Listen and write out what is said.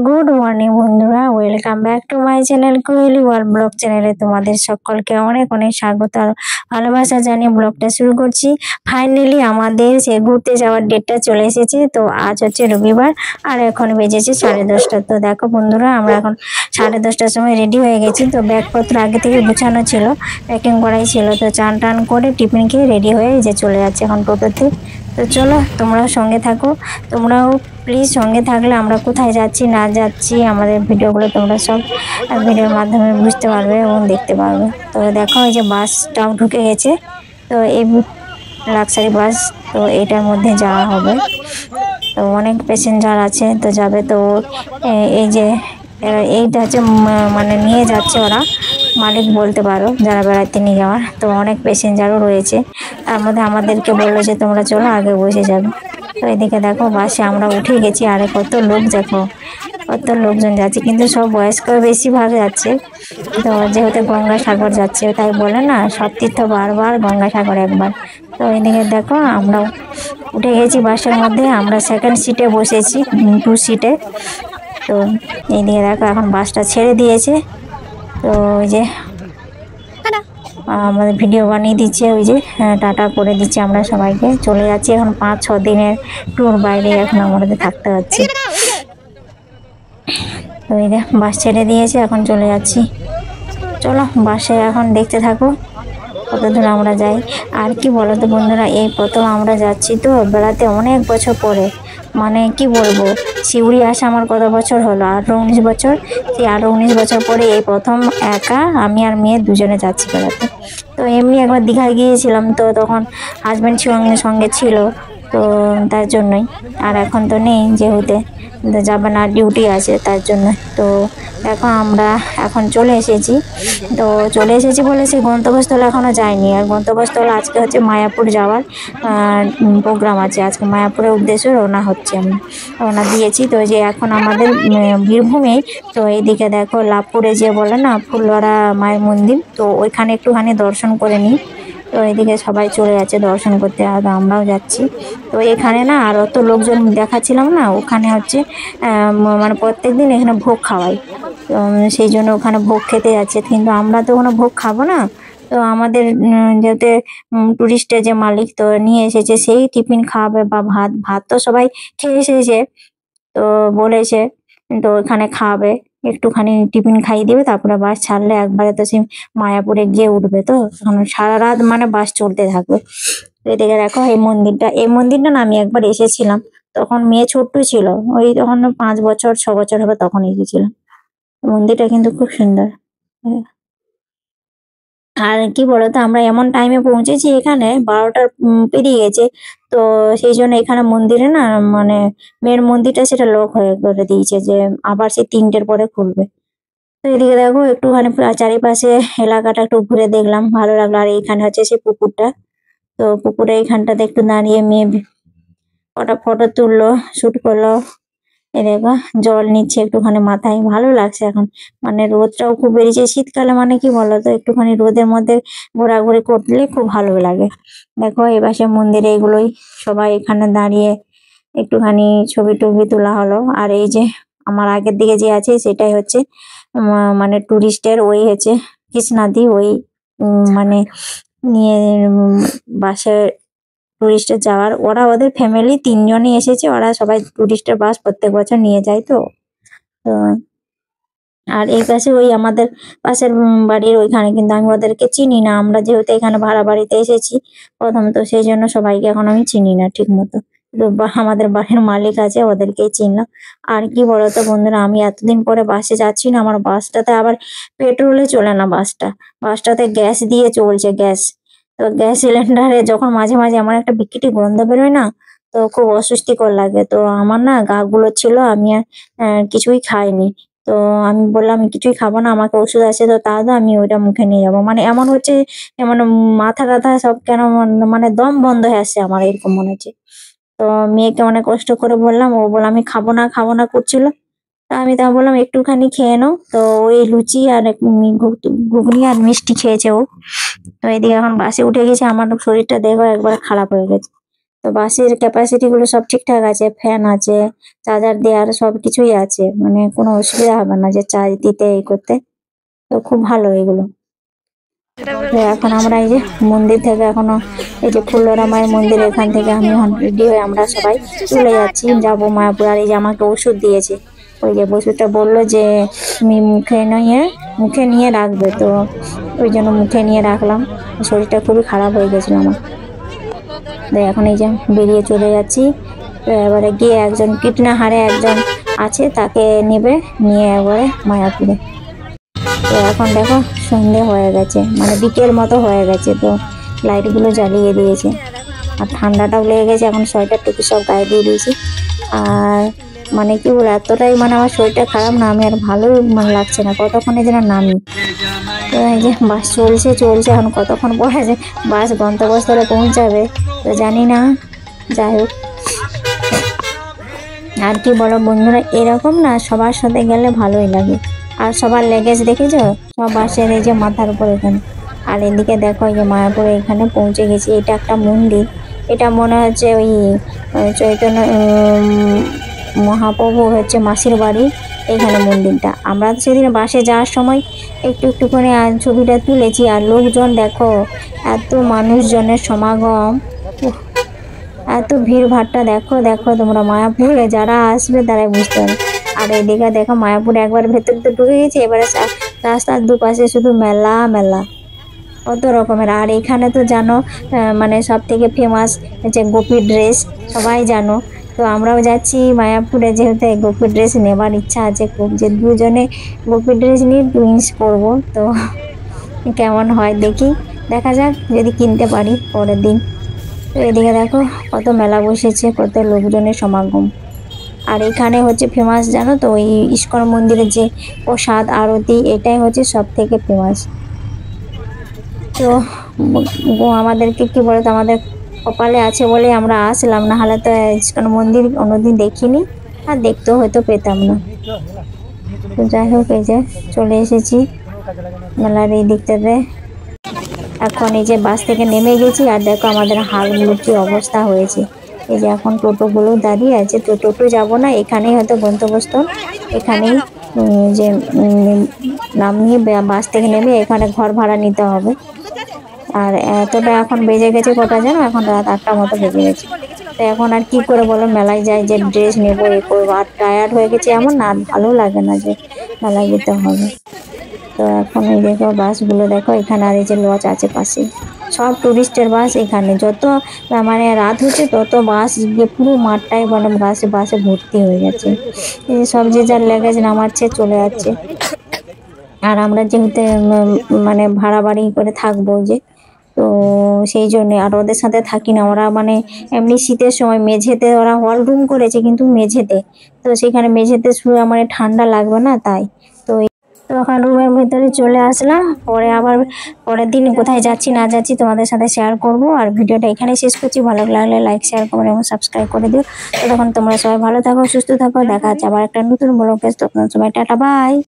Good morning বন্ধুরা, welcome back to my channel Koyeli world blog চ্যানেলে তোমাদের সকলকে অনেক অনেক স্বাগত আর ভালোবাসা জানিয়ে ব্লগটা শুরু করছি। ফাইনালি আমাদের সে ঘুরতে যাওয়ার ডেটটা চলে এসেছে। তো আজ হচ্ছে রবিবার আর এখন বেজেছে 10:30। তো দেখো বন্ধুরা, আমরা এখন 10:30টার সময় রেডি হয়ে গেছি। তো ব্যাগপত্র আগে থেকে গুছানো ছিল, প্যাকিং করাই ছিল। তো চান টান করে টিফিন খেয়ে রেডি হয়ে যে চলে যাচ্ছে এখন টোটোতে। তো চলো তোমরাও সঙ্গে থাকো, তোমরাও প্লিজ সঙ্গে থাকলে আমরা কোথায় যাচ্ছি না যাচ্ছি আমাদের ভিডিওগুলো তোমরা সব ভিডিওর মাধ্যমে বুঝতে পারবে এবং দেখতে পারবে। তো দেখো এই যে বাসটাও ঢুকে গেছে। তো এই লাক্সারি বাস, তো এটার মধ্যে যাওয়া হবে। তো অনেক প্যাসেঞ্জার আছে, তো যাবে। তো এই যে এইটা হচ্ছে মানে নিয়ে যাচ্ছে ওরা, মালিক বলতে পারো, যারা বেড়াতে নিয়ে যাওয়ার। তো অনেক প্যাসেঞ্জারও রয়েছে, তার মধ্যে আমাদেরকে বললো যে তোমরা চলো আগে বসে যাবে। তো এদিকে দেখো বাসে আমরা উঠে গেছি, আরে কত লোক দেখো, কত লোকজন যাচ্ছে, কিন্তু সব বয়স্ক বেশিরভাগ যাচ্ছে। তো যেহেতু গঙ্গাসাগর যাচ্ছে, তাই বলে না সব তীর্থ বারবার গঙ্গাসাগর একবার। তো এদিকে দেখো আমরাও উঠে গেছি বাসের মধ্যে, আমরা সেকেন্ড সিটে বসেছি, 2 সিটে। তো এইদিকে দেখো এখন বাসটা ছেড়ে দিয়েছে। তো ওই যে আমাদের ভিডিও বানিয়ে দিচ্ছে, ওই যে টাটা করে দিচ্ছে, আমরা সবাইকে চলে যাচ্ছি। এখন 5-6 দিনের ট্যুর, বাইরে এখন আমাদের থাকতে হচ্ছে। তো এই যে বাস ছেড়ে দিয়েছে, এখন চলে যাচ্ছি। চলো বাসে এখন দেখতে থাকো কত দূর আমরা যাই। আর কি বলো তো বন্ধুরা, এই প্রথম আমরা যাচ্ছি তো বেড়াতে অনেক বছর পরে। মানে কি বলবো, শিউরি আসা আমার কত বছর হলো, 18-19 বছর। সেই 18-19 বছর পরে এই প্রথম একা আমি আর মেয়ে দুজনে যাচ্ছি বেড়াতে। তো এমনি একবার দীঘায় গিয়েছিলাম, তো তখন হাজব্যান্ড সঙ্গে ছিল, তো তার জন্যই। আর এখন তো নেই, যেহেতু যাবে না, ডিউটি আছে, তার জন্য। তো এখন আমরা এখন চলে এসেছি। তো চলে এসেছি বলে সেই গন্তব্যস্থলে এখনো যাইনি। আর গন্তব্যস্থল আজকে হচ্ছে মায়াপুর যাওয়ার প্রোগ্রাম আছে, আজকে মায়াপুরের উদ্দেশ্যে রওনা দিয়েছি। তো যে এখন আমাদের বীরভূমে, তো এইদিকে দেখো লাভপুরে যে বলে না ফুলওয়ারা মায়ের মন্দির, তো ওইখানে একটুখানি দর্শন করে নিই। তো এদিকে সবাই চলে যাচ্ছে দর্শন করতে, আর আমরাও যাচ্ছি। তো এখানে না আর অত লোকজন দেখাচ্ছিলাম না, ওখানে হচ্ছে মানে প্রত্যেকদিন এখানে ভোগ খাওয়াই। তো সেই জন্য ওখানে ভোগ খেতে যাচ্ছে, কিন্তু আমরা তো কোনো ভোগ খাবো না। তো আমাদের যেহেতু টুরিস্টের যে মালিক তো নিয়ে এসেছে, সেই টিফিন খাওয়াবে বা ভাত ভাত তো সবাই খেয়ে এসেছে। তো বলেছে তো ওখানে খাওয়াবে, একটুখানি টিফিন খাইয়ে দিবে, তারপরে বাস ছাড়লে একবারে তো সেই মায়াপুরে গিয়ে উঠবে। তো তখন সারা রাত মানে বাস চলতে থাকবে। তো এদিকে দেখো এই মন্দিরটা না আমি একবার এসেছিলাম, তখন মেয়ে ছোট্ট ছিল, ওই তখন 5 বছর 6 বছর হবে, তখন এসেছিলাম। মন্দিরটা কিন্তু খুব সুন্দর। হ্যাঁ। আর কি বলতো, আমরা এমন টাইমে পৌঁছেছি, এখানে 12টা পেরিয়ে গেছে। তো সেই জন্য এখানে মন্দিরে না মানে মেন মন্দিরটা সেটা লক হয়ে করে দিয়েছে, যে আবার সে 3টের পরে খুলবে। তো এদিকে দেখো একটুখানি চারিপাশে এলাকাটা একটু ঘুরে দেখলাম, ভালো লাগলো। আর এইখানে হচ্ছে সে পুকুরটা, তো পুকুরে এইখানটাতে একটু দাঁড়িয়ে মেয়ে কটা ফটো তুললো, শুট করলো। এ দেখো জল নিচ্ছে একটুখানি মাথায়, ভালো লাগছে এখন। মানে রোদটাও খুব বেরিয়েছে শীতকালে, মানে কি বলতো একটুখানি রোদের মধ্যে ঘোরাঘুরি করলে খুব ভালো লাগে। দেখো এপাশে মন্দিরে এগুলোই সবাই এখানে দাঁড়িয়ে একটুখানি ছবি টবি তোলা হলো। আর এই যে আমার আগের দিকে যে আছে সেটাই হচ্ছে মানে টুরিস্টের ওই হচ্ছে কৃষ্ণাদি, ওই মানে নিয়ে বাসে টুরিস্টের যাওয়ার, ওরা ওদের ফ্যামিলি 3জনই এসেছে, ওরা সবাই টুরিস্টের বাস প্রত্যেক বছর নিয়ে যায়। তো তো আর এই পাশে ওই আমাদের পাশের বাড়ির ওইখানে কিন্তু আমি ওদেরকে চিনি না, আমরা যেহেতু এখানে ভাড়া বাড়িতে এসেছি প্রথম, তো সেই জন্য সবাইকে এখন আমি চিনি না ঠিক মতো। তো আমাদের বাড়ির মালিক আছে, ওদেরকেই চিনলাম। আর কি বলতো বন্ধুরা, আমি এতদিন পরে বাসে যাচ্ছি না, আমার বাসটাতে আবার পেট্রোলে চলে না, বাসটাতে গ্যাস দিয়ে চলছে, গ্যাস। তো গ্যাস সিলিন্ডারে যখন মাঝে মাঝে এমন একটা বিকৃতি গন্ধ বেরোয় না, তো খুব অস্বস্তিকর লাগে। তো আমার না গা গুলো ছিল, আমি আর কিছুই খাইনি। তো আমি বললাম আমি কিছুই খাবো না, আমাকে ওষুধ আছে, তো তাও তো আমি ওইটা মুখে নিয়ে যাবো। মানে এমন হচ্ছে, এমন মাথা টাথা সব কেন মানে দম বন্ধ হয়ে আসছে আমার, এরকম মনে হচ্ছে। তো মেয়েকে অনেক কষ্ট করে বললাম, ও বললাম আমি খাবো না খাবো না করছিল। তা আমি তা বললাম একটুখানি খেয়ে নাও। তো ওই লুচি আর ঘুগনি আর মিষ্টি খেয়েছে ও। তো এদিকে এখন বাসে উঠে গেছে, আমার শরীরটা দেখো একবার খারাপ হয়ে গেছে। তো বাসের ক্যাপাসিটি গুলো সব ঠিকঠাক আছে, ফ্যান আছে, চার্জার দেওয়ার সব কিছুই আছে, মানে কোনো অসুবিধা হবে না যে চার্জ দিতে এই করতে। তো খুব ভালো এগুলো। তো এখন আমরা এই যে মন্দির থেকে এখনো এই যে ফুল্লরা মায়ের মন্দির, এখান থেকে আমি রেডি হয়ে আমরা সবাই চলে যাচ্ছি, যাবো মায়াপুর। আর এই যে আমাকে ওষুধ দিয়েছে, ওই যে ওষুধটা বললো যে তুমি মুখে নিয়ে রাখবে, তো ওই জন্য মুখে নিয়ে রাখলাম। শরীরটা খুবই খারাপ হয়ে গেছিল আমার। তো এখন এই যে বেরিয়ে চলে যাচ্ছি। তো এবারে গিয়ে একজন কীটনাহারে একজন আছে, তাকে নিয়ে একবারে মায়াপুরে। তো এখন দেখো সন্ধে হয়ে গেছে, মানে বিকেল মতো হয়ে গেছে, তো লাইটগুলো জ্বালিয়ে দিয়েছে। আর ঠান্ডাটাও লেগে গেছে, এখন সোয়েটার টুপি সব গায়ে দিয়ে দিয়েছি। আর মানে কি বলে এতটাই মানে আমার শরীরটা খারাপ না, আমি আর ভালোই মানে লাগছে না, কতক্ষণে যেন নামি। তো এই যে বাস চলছে, এখন কতক্ষণ পরে যে বাস গন্তব্যস্থলে পৌঁছাবে তো জানি না। যাই হোক, আর কি বলো বন্ধুরা, এরকম না সবার সাথে গেলে ভালোই লাগে। আর সবার লেগেজ দেখেছো, সব বাসের এই যে মাথার উপর এখানে। আর এদিকে দেখো এই যে মায়াপুরে এখানে পৌঁছে গেছি। এটা একটা মন্দির, এটা মনে হচ্ছে ওই চৈতন্য মহাপ্রভু হচ্ছে মাসির বাড়ি এখানে মন্দিরটা। আমরা তো সেদিন বাসে যাওয়ার সময় একটু করে ছবিটা তুলেছি। আর লোকজন দেখো, এত মানুষজনের সমাগম, এত ভিড় ভাট্টা দেখো তোমরা। মায়াপুরে যারা আসবে তারাই বুঝতে পারবে। আর এদিকে দেখো মায়াপুরে একবার ভেতরে তো ঢুকে গেছে, এবারে রাস্তার দুপাশে শুধু মেলা মেলা কত রকমের। আর এখানে তো জানো মানে সব থেকে ফেমাস হচ্ছে গোপী ড্রেস, সবাই জানো। তো আমরাও যাচ্ছি মায়াপুরে, যেহেতু গোপী ড্রেস নেবার ইচ্ছা আছে খুব, যে দুজনে গোপী ড্রেস নিয়ে টুইন্স করবো। তো কেমন হয় দেখা যাক, যদি কিনতে পারি পরের দিন। তো এদিকে দেখো কত মেলা বসেছে, কত লোকজনের সমাগম। আর এখানে হচ্ছে ফেমাস জানো তো, ওই ইস্কন মন্দিরের যে প্রসাদ আরতি, এটাই হচ্ছে সব থেকে ফেমাস। তো আমাদেরকে কি বলতো, আমাদের কপালে আছে বলে আমরা আসলাম, না হলে তো ইস্কন মন্দির অন্যদিন দেখিনি, আর দেখতেও হয়তো পেতাম না। তো যাই হোক, এই যে চলে এসেছি মেলার এই দিকটাতে। এখন এই যে বাস থেকে নেমে গেছি, আর দেখো আমাদের হালগুলোর কি অবস্থা হয়েছে। এই যে এখন টোটোগুলো দাঁড়িয়ে আছে, তো টোটো যাবো না, এখানেই হয়তো গন্তব্যস্থল, এখানেই যে নামিয়ে বাস থেকে নেমে এখানে ঘর ভাড়া নিতে হবে। আর এতটা এখন বেজে গেছে, কটা যেন এখন রাত 8টা মতো বেজে গেছে। তো এখন আর কি করে বলো, মেলায় যাই যে ড্রেস নেবো এ করবো, আর টায়ার্ড হয়ে গেছে এমন না, আর ভালো লাগে না যে মেলায় যেতে হবে। তো এখন এই দেখো বাসগুলো দেখো এখানে, আর এই যে লজ আছে পাশে, সব টুরিস্টের বাস। এখানে যত মানে রাত হচ্ছে তত বাস গিয়ে পুরো মাঠটাই মানে বাসে ভর্তি হয়ে যাচ্ছে। এই সব যে যার লেগেজ নামাচ্ছে, চলে যাচ্ছে। আর আমরা যেহেতু মানে ভাড়া বাড়ি করে থাকবো যে, তো সেই জন্য আর ওদের সাথে থাকি না। ওরা মানে এমনি শীতের সময় মেঝেতে ওরা হল রুম করেছে, কিন্তু মেঝেতে, তো সেখানে মেঝেতে শুয়ে মানে ঠান্ডা লাগবে না, তাই। তো এখন রুমের ভিতরে চলে আসলাম, পরে আবার পরের দিন কোথায় যাচ্ছি না যাচ্ছি তোমাদের সাথে শেয়ার করব। আর ভিডিওটা এখানে শেষ করছি, ভালো লাগলে লাইক শেয়ার কমেন্ট এবং সাবস্ক্রাইব করে দিও। তখন তোমরা সবাই ভালো থাকো, সুস্থ থাকো, দেখা হচ্ছে আবার একটা নতুন ব্লগে। তখন সবাই টাটা, বাই।